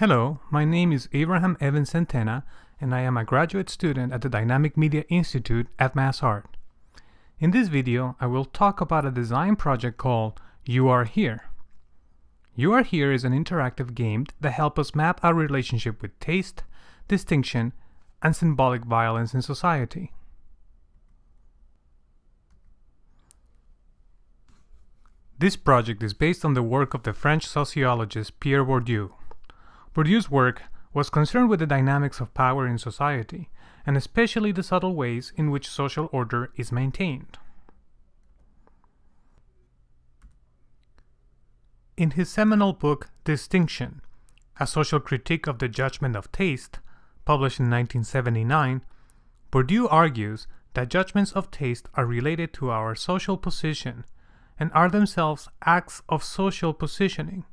Hello, my name is abeTena, and I am a graduate student at the Dynamic Media Institute at MassArt. In this video, I will talk about a design project called YouAreHere. YouAreHere is an interactive game that helps us map our relationship with taste, distinction, and symbolic violence in society. This project is based on the work of the French sociologist Pierre Bourdieu. Bourdieu's work was concerned with the dynamics of power in society, and especially the subtle ways in which social order is maintained. In his seminal book, Distinction, a social critique of the judgment of taste, published in 1979, Bourdieu argues that judgments of taste are related to our social position and are themselves acts of social positioning.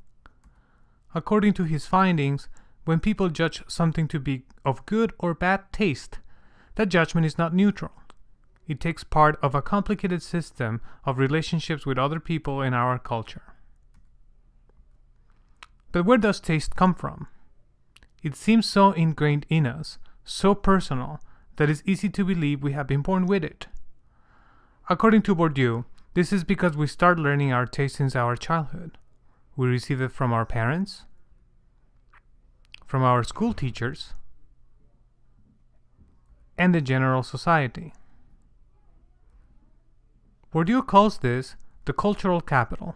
According to his findings, when people judge something to be of good or bad taste, that judgment is not neutral. It takes part of a complicated system of relationships with other people in our culture. But where does taste come from? It seems so ingrained in us, so personal, that it's easy to believe we have been born with it. According to Bourdieu, this is because we start learning our taste since our childhood. We receive it from our parents, from our school teachers, and the general society. Bourdieu calls this the cultural capital,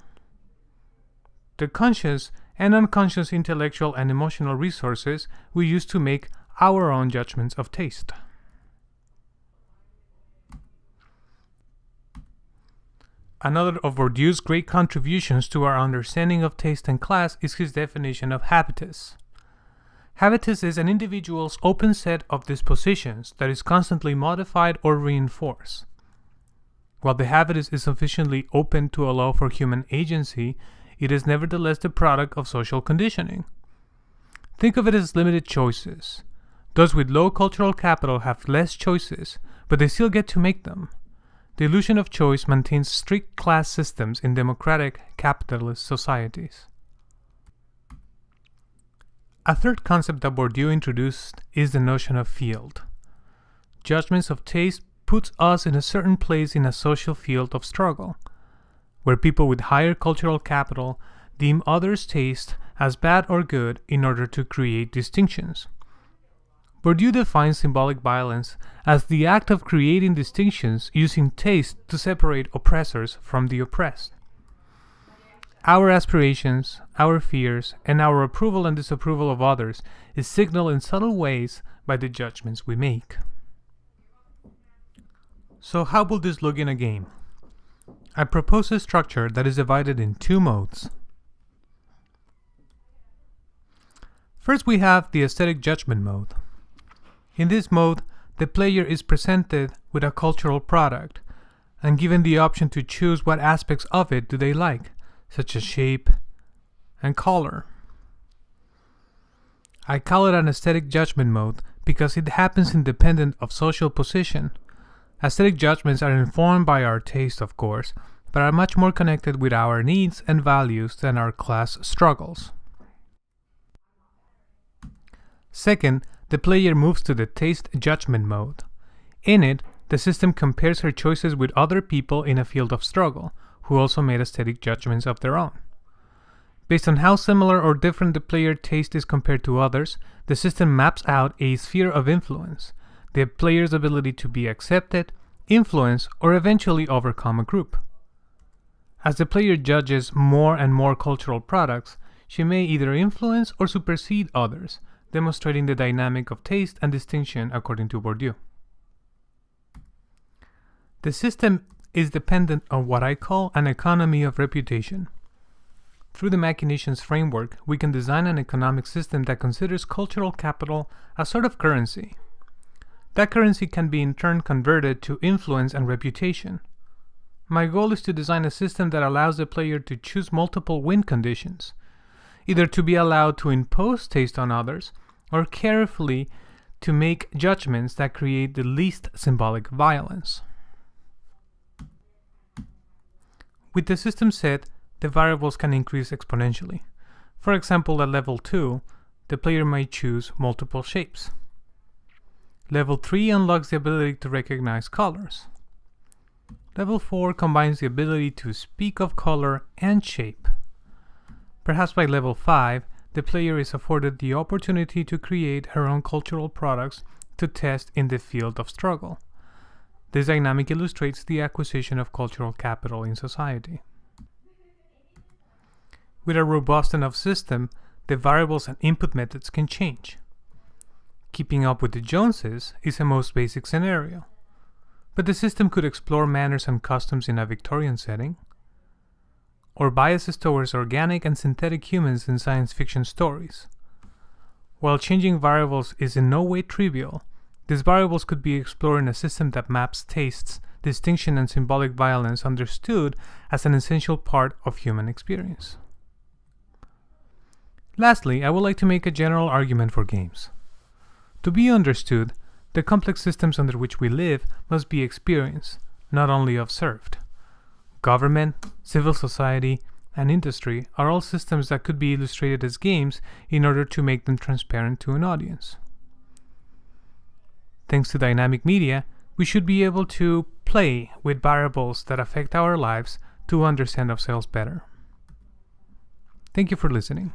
the conscious and unconscious intellectual and emotional resources we use to make our own judgments of taste. Another of Bourdieu's great contributions to our understanding of taste and class is his definition of habitus. Habitus is an individual's open set of dispositions that is constantly modified or reinforced. While the habitus is sufficiently open to allow for human agency, it is nevertheless the product of social conditioning. Think of it as limited choices. Those with low cultural capital have less choices, but they still get to make them. The illusion of choice maintains strict class systems in democratic, capitalist societies. A third concept that Bourdieu introduced is the notion of field. Judgments of taste puts us in a certain place in a social field of struggle, where people with higher cultural capital deem others' taste as bad or good in order to create distinctions. Bourdieu defines symbolic violence as the act of creating distinctions using taste to separate oppressors from the oppressed. Our aspirations, our fears, and our approval and disapproval of others is signaled in subtle ways by the judgments we make. So how will this look in a game? I propose a structure that is divided in two modes. First, we have the aesthetic judgment mode. In this mode, the player is presented with a cultural product and given the option to choose what aspects of it do they like, such as shape and color. I call it an aesthetic judgment mode because it happens independent of social position. Aesthetic judgments are informed by our taste, of course, but are much more connected with our needs and values than our class struggles. Second, the player moves to the taste judgment mode. In it, the system compares her choices with other people in a field of struggle, who also made aesthetic judgments of their own. Based on how similar or different the player taste is compared to others, the system maps out a sphere of influence, the player's ability to be accepted, influence, or eventually overcome a group. As the player judges more and more cultural products, she may either influence or supersede others, demonstrating the dynamic of taste and distinction according to Bourdieu. The system is dependent on what I call an economy of reputation. Through the machinations framework, we can design an economic system that considers cultural capital a sort of currency. That currency can be in turn converted to influence and reputation. My goal is to design a system that allows the player to choose multiple win conditions, either to be allowed to impose taste on others, or carefully to make judgments that create the least symbolic violence. With the system set, the variables can increase exponentially. For example, at level 2, the player might choose multiple shapes. Level 3 unlocks the ability to recognize colors. Level 4 combines the ability to speak of color and shape. Perhaps by level 5, the player is afforded the opportunity to create her own cultural products to test in the field of struggle. This dynamic illustrates the acquisition of cultural capital in society. With a robust enough system, the variables and input methods can change. Keeping up with the Joneses is a most basic scenario, but the system could explore manners and customs in a Victorian setting, or biases towards organic and synthetic humans in science fiction stories. While changing variables is in no way trivial, these variables could be explored in a system that maps tastes, distinction, and symbolic violence understood as an essential part of human experience. Lastly, I would like to make a general argument for games. To be understood, the complex systems under which we live must be experienced, not only observed. Government, civil society, and industry are all systems that could be illustrated as games in order to make them transparent to an audience. Thanks to dynamic media, we should be able to play with variables that affect our lives to understand ourselves better. Thank you for listening.